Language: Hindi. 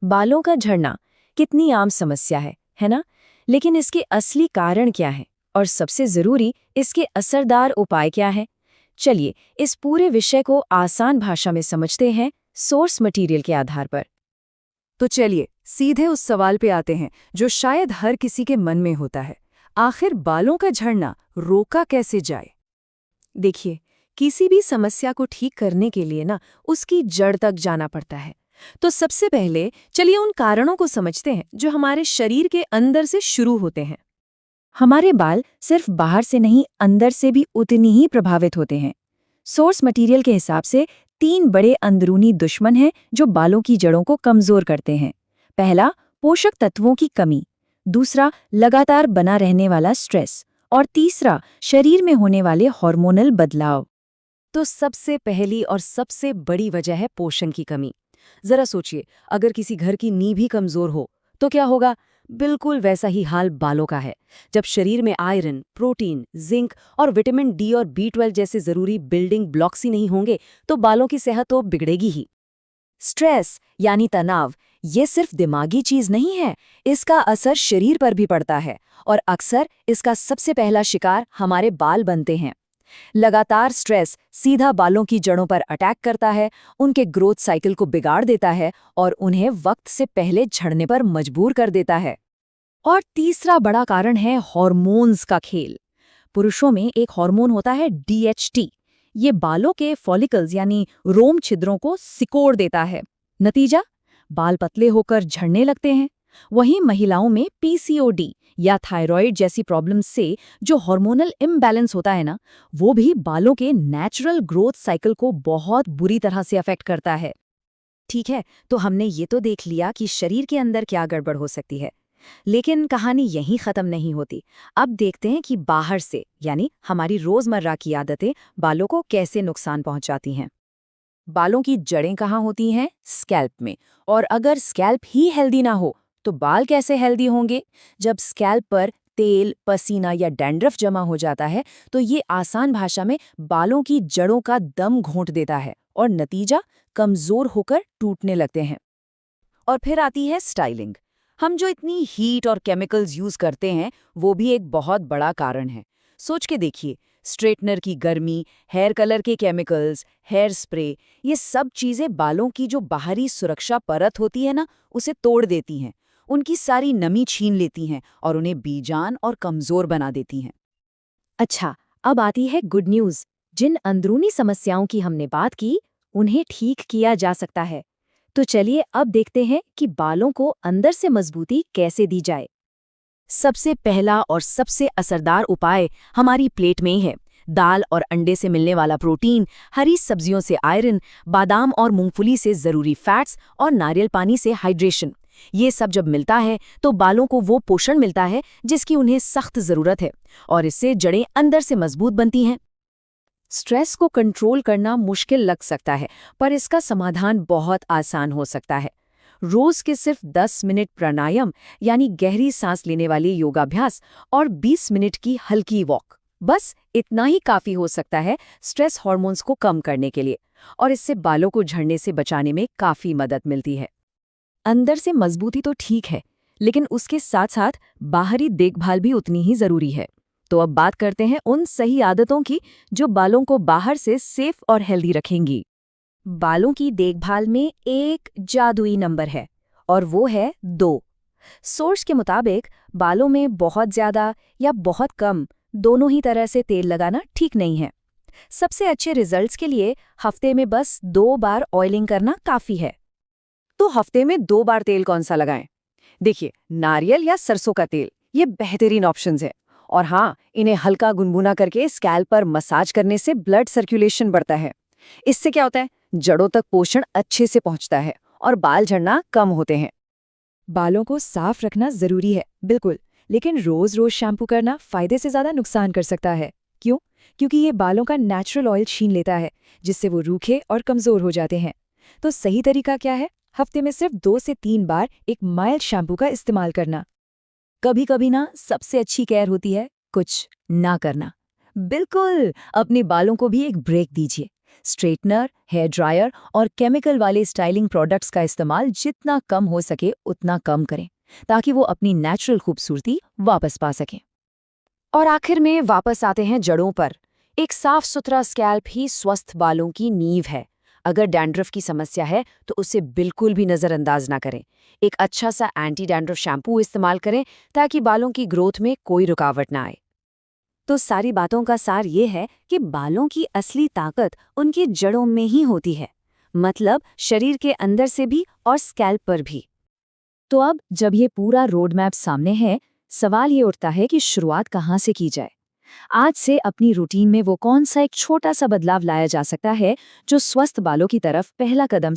बालों का झड़ना कितनी आम समस्या है ना? लेकिन इसके असली कारण क्या है और सबसे जरूरी इसके असरदार उपाय क्या है? चलिए इस पूरे विषय को आसान भाषा में समझते हैं सोर्स मटेरियल के आधार पर। तो चलिए सीधे उस सवाल पे आते हैं जो शायद हर किसी के मन में होता है। आखिर बालों का झड़ना रोका कैसे जाए? देखिए, किसी भी समस्या को ठीक करने के लिए ना उसकी जड़ तक जाना पड़ता है। तो सबसे पहले चलिए उन कारणों को समझते हैं जो हमारे शरीर के अंदर से शुरू होते हैं। हमारे बाल सिर्फ बाहर से नहीं अंदर से भी उतनी ही प्रभावित होते हैं। सोर्स मटेरियल के हिसाब से 3 बड़े अंदरूनी दुश्मन हैं जो बालों की जड़ों को कमजोर करते हैं। पहला, पोषक तत्वों की कमी। दूसरा, लगातार बना रहने वाला स्ट्रेस। और तीसरा, शरीर में होने वाले हार्मोनल बदलाव। तो सबसे पहली और सबसे बड़ी वजह है पोषण की कमी। जरा सोचिए, अगर किसी घर की नींव ही कमजोर हो तो क्या होगा? बिल्कुल वैसा ही हाल बालों का है। जब शरीर में आयरन, प्रोटीन, जिंक और विटामिन डी और B12 जैसे जरूरी बिल्डिंग ब्लॉक्स ही नहीं होंगे तो बालों की सेहत तो बिगड़ेगी ही। स्ट्रेस यानी तनाव ये सिर्फ दिमागी चीज नहीं है, इसका असर शरीर पर भी पड़ता है और अक्सर इसका सबसे पहला शिकार हमारे बाल बनते हैं। लगातार स्ट्रेस सीधा बालों की जड़ों पर अटैक करता है, उनके ग्रोथ साइकिल को बिगाड़ देता है और उन्हें वक्त से पहले झड़ने पर मजबूर कर देता है। और तीसरा बड़ा कारण है हार्मोन्स का खेल। पुरुषों में एक हार्मोन होता है DHT। ये बालों के फॉलिकल्स यानी रोम छिद्रों को सिकोड़ देता है। नतीजा, बाल पतले होकर झड़ने लगते हैं। वहीं महिलाओं में PCOD या थायराइड जैसी प्रॉब्लम्स से जो हार्मोनल इम्बैलेंस होता है ना, वो भी बालों के नेचुरल ग्रोथ साइकिल को बहुत बुरी तरह से अफेक्ट करता है। ठीक है, तो हमने ये तो देख लिया कि शरीर के अंदर क्या गड़बड़ हो सकती है, लेकिन कहानी यहीं खत्म नहीं होती। अब देखते हैं कि बाहर से यानी हमारी रोजमर्रा की आदतें बालों को कैसे नुकसान पहुंचाती हैं। बालों की जड़ें कहाँ होती हैं? स्कैल्प में। और अगर स्कैल्प ही हेल्दी ना हो तो बाल कैसे हेल्दी होंगे? जब स्कैल्प पर तेल, पसीना या डैंड्रफ जमा हो जाता है तो ये आसान भाषा में बालों की जड़ों का दम घोंट देता है और नतीजा, कमजोर होकर टूटने लगते हैं। और फिर आती है स्टाइलिंग। हम जो इतनी हीट और केमिकल्स यूज करते हैं वो भी एक बहुत बड़ा कारण है। सोच के देखिए, स्ट्रेटनर की गर्मी, हेयर कलर के केमिकल्स, हेयर स्प्रे, ये सब चीजें बालों की जो बाहरी सुरक्षा परत होती है ना, उसे तोड़ देती हैं। उनकी सारी नमी छीन लेती हैं और उन्हें बेजान और कमजोर बना देती हैं। अच्छा, अब आती है गुड न्यूज़। जिन अंदरूनी समस्याओं की हमने बात की, उन्हें ठीक किया जा सकता है। तो चलिए अब देखते हैं कि बालों को अंदर से मजबूती कैसे दी जाए। सबसे पहला और सबसे असरदार उपाय हमारी प्लेट में ही है। दाल और अंडे से मिलने वाला प्रोटीन, हरी सब्जियों से आयरन, बादाम और मूंगफली से जरूरी फैट्स और नारियल पानी से हाइड्रेशन। ये सब जब मिलता है तो बालों को वो पोषण मिलता है जिसकी उन्हें सख्त जरूरत है और इससे जड़ें अंदर से मजबूत बनती हैं। स्ट्रेस को कंट्रोल करना मुश्किल लग सकता है, पर इसका समाधान बहुत आसान हो सकता है। रोज के सिर्फ 10 मिनट प्राणायाम यानी गहरी सांस लेने वाले योगाभ्यास और 20 मिनट की हल्की वॉक, बस इतना ही काफी हो सकता है स्ट्रेस हार्मोन्स को कम करने के लिए, और इससे बालों को झड़ने से बचाने में काफी मदद मिलती है। अंदर से मजबूती तो ठीक है, लेकिन उसके साथ साथ बाहरी देखभाल भी उतनी ही जरूरी है। तो अब बात करते हैं उन सही आदतों की जो बालों को बाहर से सेफ और हेल्दी रखेंगी। बालों की देखभाल में एक जादुई नंबर है और वो है 2। सोर्स के मुताबिक बालों में बहुत ज्यादा या बहुत कम दोनों ही तरह से तेल लगाना ठीक नहीं है। सबसे अच्छे रिजल्ट्स के लिए हफ्ते में बस 2 बार ऑयलिंग करना काफी है। तो हफ्ते में 2 बार तेल कौन सा लगाएं? देखिए, नारियल या सरसों का तेल ये बेहतरीन ऑप्शंस है। और हाँ, इन्हें हल्का गुनगुना करके स्कैल्प पर मसाज करने से ब्लड सर्कुलेशन बढ़ता है। इससे क्या होता है? जड़ों तक पोषण अच्छे से पहुंचता है और बाल झड़ना कम होते हैं। बालों को साफ रखना जरूरी है, बिल्कुल, लेकिन रोज रोज शैम्पू करना फायदे से ज्यादा नुकसान कर सकता है। क्यों? क्योंकि ये बालों का नेचुरल ऑयल छीन लेता है, जिससे वो रूखे और कमजोर हो जाते हैं। तो सही तरीका क्या है? हफ्ते में सिर्फ 2 से 3 बार एक माइल्ड शैम्पू का इस्तेमाल करना। कभी कभी ना सबसे अच्छी केयर होती है कुछ ना करना। बिल्कुल, अपने बालों को भी एक ब्रेक दीजिए। स्ट्रेटनर, हेयर ड्रायर और केमिकल वाले स्टाइलिंग प्रोडक्ट्स का इस्तेमाल जितना कम हो सके उतना कम करें, ताकि वो अपनी नेचुरल खूबसूरती वापस पा सकें। और आखिर में वापस आते हैं जड़ों पर। एक साफ सुथरा स्कैल्प ही स्वस्थ बालों की नींव है। अगर डैंड्रफ की समस्या है तो उसे बिल्कुल भी नज़रअंदाज ना करें। एक अच्छा सा एंटी डैंड्रफ शैम्पू इस्तेमाल करें ताकि बालों की ग्रोथ में कोई रुकावट ना आए। तो सारी बातों का सार ये है कि बालों की असली ताकत उनकी जड़ों में ही होती है, मतलब शरीर के अंदर से भी और स्कैल्प पर भी। तो अब जब ये पूरा रोड मैप सामने है, सवाल ये उठता है कि शुरुआत कहाँ से की जाए। आज से अपनी रूटीन में वो कौन सा एक छोटा सा बदलाव लाया जा सकता है जो स्वस्थ बालों की तरफ पहला कदम